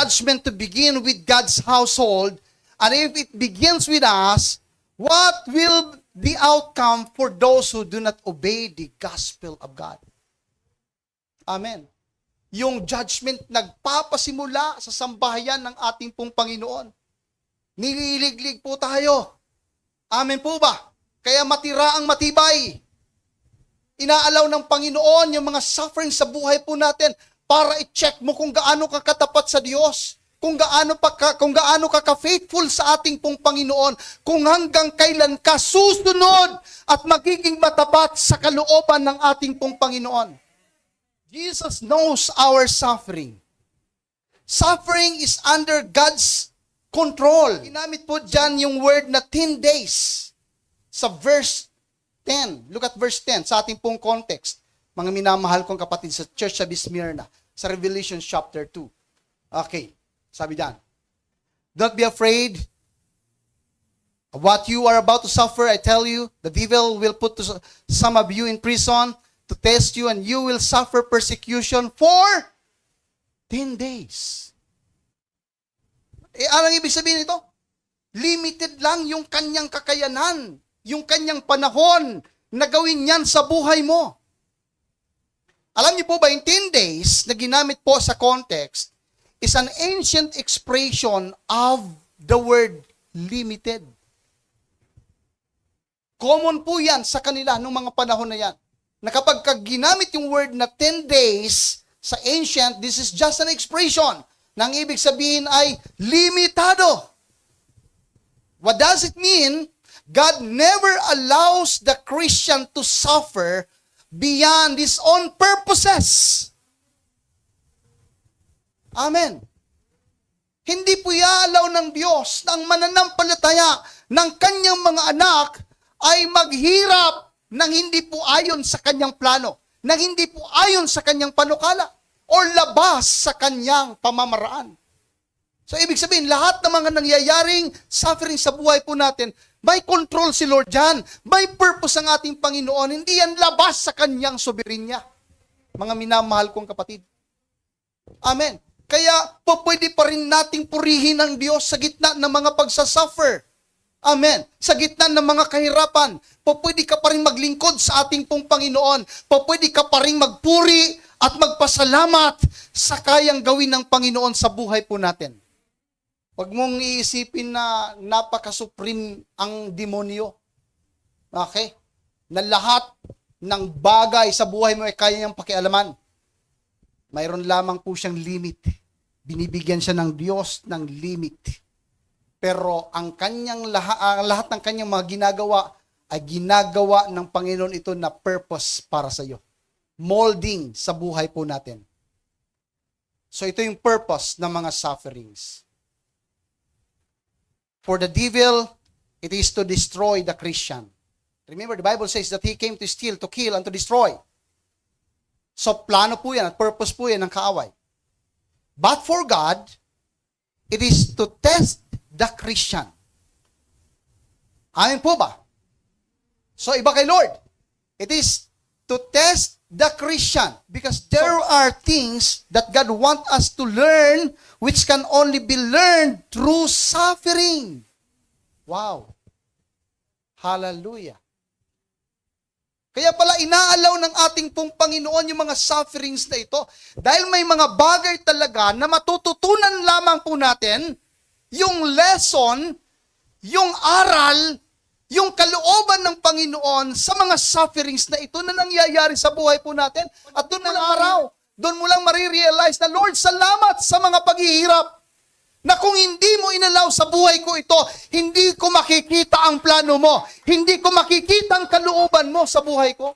judgment to begin with God's household, and if it begins with us, what will the outcome for those who do not obey the gospel of God? Amen. Yung judgment nagpapasimula sa sambahayan ng ating pong Panginoon. Nililiglig po tayo. Amen po ba? Kaya matira ang matibay. Inaalaw ng Panginoon yung mga suffering sa buhay po natin para i-check mo kung gaano ka katapat sa Diyos, kung gaano ka ka-faithful sa ating pong Panginoon, kung hanggang kailan ka susunod at magiging matapat sa kalooban ng ating pong Panginoon. Jesus knows our suffering. Suffering is under God's control. Ginamit po dyan yung word na 10 days sa verse 10. Look at verse 10 sa ating pong context. Mga minamahal kong kapatid sa Church of Smyrna, sa Revelation chapter 2. Okay, sabi dyan. Don't be afraid of what you are about to suffer. I tell you, the devil will put some of you in prison to test you, and you will suffer persecution for 10 days. Anong ibig sabihin nito? Limited lang yung kanyang kakayanan, yung kanyang panahon na gawin yan sa buhay mo. Alam niyo po ba, yung 10 days na ginamit po sa context is an ancient expression of the word limited. Common po yan sa kanila nung mga panahon na yan. Na kapag ginamit yung word na 10 days sa ancient, this is just an expression. Nang ibig sabihin ay limitado. What does it mean? God never allows the Christian to suffer beyond his own purposes. Amen. Hindi po iaalaw ng Diyos na ang mananampalataya ng kanyang mga anak ay maghirap nang hindi po ayon sa kanyang plano, nang hindi po ayon sa kanyang panukala, o labas sa kanyang pamamaraan. So, ibig sabihin, lahat ng mga nangyayaring suffering sa buhay po natin, may control si Lord dyan. May purpose ang ating Panginoon. Hindi yan labas sa kanyang soberenya. Mga minamahal kong kapatid. Amen. Kaya, pwede pa rin nating purihin ang Diyos sa gitna ng mga pagsasuffer. Amen. Sa gitna ng mga kahirapan, pwede ka pa rin maglingkod sa ating pong Panginoon. Pwede ka pa rin magpuri at magpasalamat sa kayang gawin ng Panginoon sa buhay po natin. Huwag mong iisipin na napaka-supreme ang demonyo. Okay? Na lahat ng bagay sa buhay mo ay kaya niyang pakialaman. Mayroon lamang po siyang limit. Binibigyan siya ng Diyos ng limit. Pero ang lahat ng kanyang mga ginagawa ay ginagawa ng Panginoon ito na purpose para sa iyo. Molding sa buhay po natin. So ito yung purpose ng mga sufferings. For the devil, it is to destroy the Christian. Remember, the Bible says that he came to steal, to kill, and to destroy. So plano po yan at purpose po yan ng kaaway. But for God, it is to test the Christian. Amin po ba? So iba kay Lord. It is to test the Christian, because there are things that God wants us to learn which can only be learned through suffering. Wow. Hallelujah. Kaya pala inaalaw ng ating pong Panginoon yung mga sufferings na ito dahil may mga bagay talaga na matututunan lamang po natin, yung lesson, yung aral, yung kalooban ng Panginoon sa mga sufferings na ito na nangyayari sa buhay po natin. At doon mo lang doon mo lang marirealize na, Lord, salamat sa mga paghihirap. Na kung hindi mo inalaw sa buhay ko ito, hindi ko makikita ang plano mo. Hindi ko makikita ang kalooban mo sa buhay ko.